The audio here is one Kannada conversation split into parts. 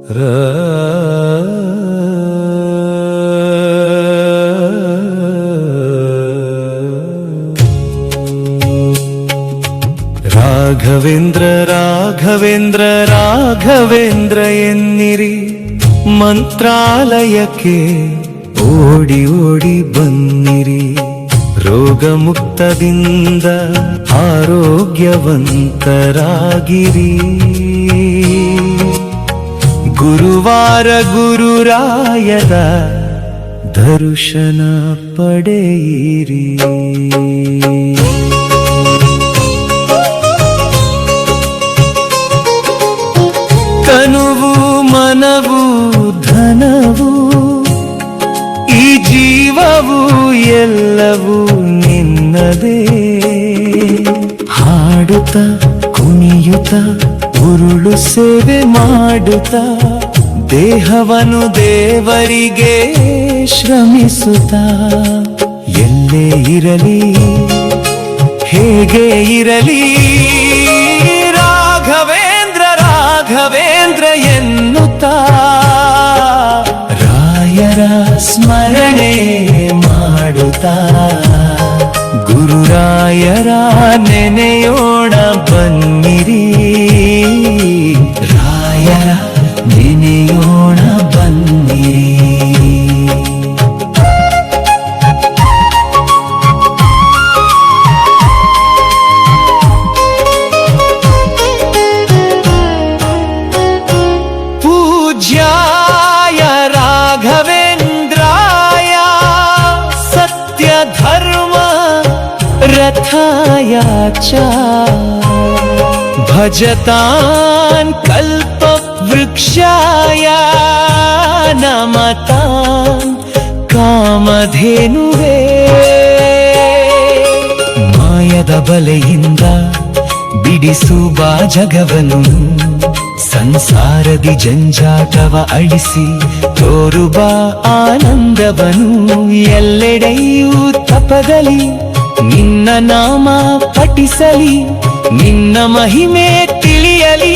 ರಾಘವೇಂದ್ರ ರಾಘವೇಂದ್ರ ರಾಘವೇಂದ್ರ ಎನ್ನಿರಿ, ಮಂತ್ರಾಲಯಕ್ಕೆ ಓಡಿ ಓಡಿ ಬನ್ನಿರಿ. ರೋಗ ಮುಕ್ತದಿಂದ ಆರೋಗ್ಯವಂತರಾಗಿರಿ. ಗುರುವಾರ ಗುರುರಾಯದ ದರ್ಶನ ಪಡೆಯಿರಿ. ತನುವು ಮನವು ಧನವು ಈ ಜೀವವು ಎಲ್ಲವೂ ನಿನ್ನದೇ. ಹಾಡುತ್ತ ಕುಣಿಯುತ್ತ ಉರುಳು ಸೇವೆ ಮಾಡುತ್ತ ದೇಹವನ್ನು ದೇವರಿಗೆ ಶ್ರಮಿಸುತ್ತ, ಎಲ್ಲೇ ಇರಲಿ ಹೇಗೆ ಇರಲಿ ರಾಘವೇಂದ್ರ ರಾಘವೇಂದ್ರ ಎನ್ನುತ್ತಾ ರಾಯರ ಸ್ಮರಣೆ ಮಾಡುತ್ತಾ ಗುರುರಾಯರ ನೆನೆಯೋಣ ಬನ್ನಿರಿ. ರಾಯರ ನೆನೆಯೋಣ ಬನ್ನಿರಿ. पूज्याय राघवेन्द्राय सत्य धर्म रथाय च भजतान् कल्पवृक्षाय नमतान् कामधेनुवे. ಮಾಯದ ಬಲೆಯಿಂದ ಬಿಡಿಸುವ ಜಗವನ್ನು, ಸಂಸಾರದಿ ಜಂಜಾಟವ ಅಳಿಸಿ ತೋರುವ ಆನಂದವನು. ಎಲ್ಲೆಡೆಯೂ ತಪದಲ್ಲಿ ನಿನ್ನ ನಾಮ ಪಠಿಸಲಿ, ನಿನ್ನ ಮಹಿಮೆ ತಿಳಿಯಲಿ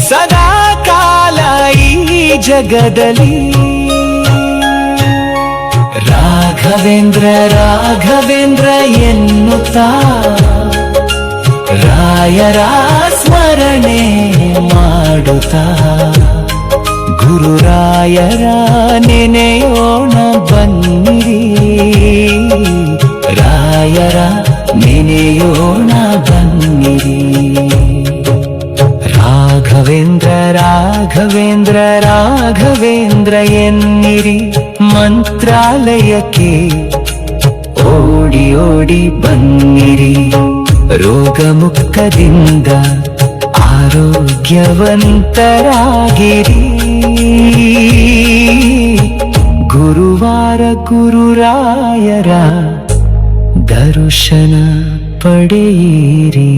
ಸದಾ ಕಾಲ ಈ ಜಗದಲ್ಲಿ. ರಾಘವೇಂದ್ರ ರಾಘವೇಂದ್ರ ಎನ್ನುತ್ತಾ ರಾಯರ ಸ್ಮರಣೆ ಮಾಡುತ್ತಾ ಗುರುರಾಯರ ನೆನೆಯೋಣ ಬನ್ನಿರಿ. ರಾಯರ ನೆನೆಯೋಣ ಬನ್ನಿರಿ. ರಾಘವೇಂದ್ರ ರಾಘವೇಂದ್ರ ರಾಘವೇಂದ್ರ ಎನ್ನಿರಿ, ಮಂತ್ರಾಲಯಕ್ಕೆ ಓಡಿ ಓಡಿ ಬನ್ನಿರಿ. ರೋಗ ಮುಕ್ತದಿಂದ ಆರೋಗ್ಯವಂತರಾಗಿರಿ. ಗುರುವಾರ ಗುರುರಾಯರ ದರ್ಶನ ಪಡೆಯಿರಿ.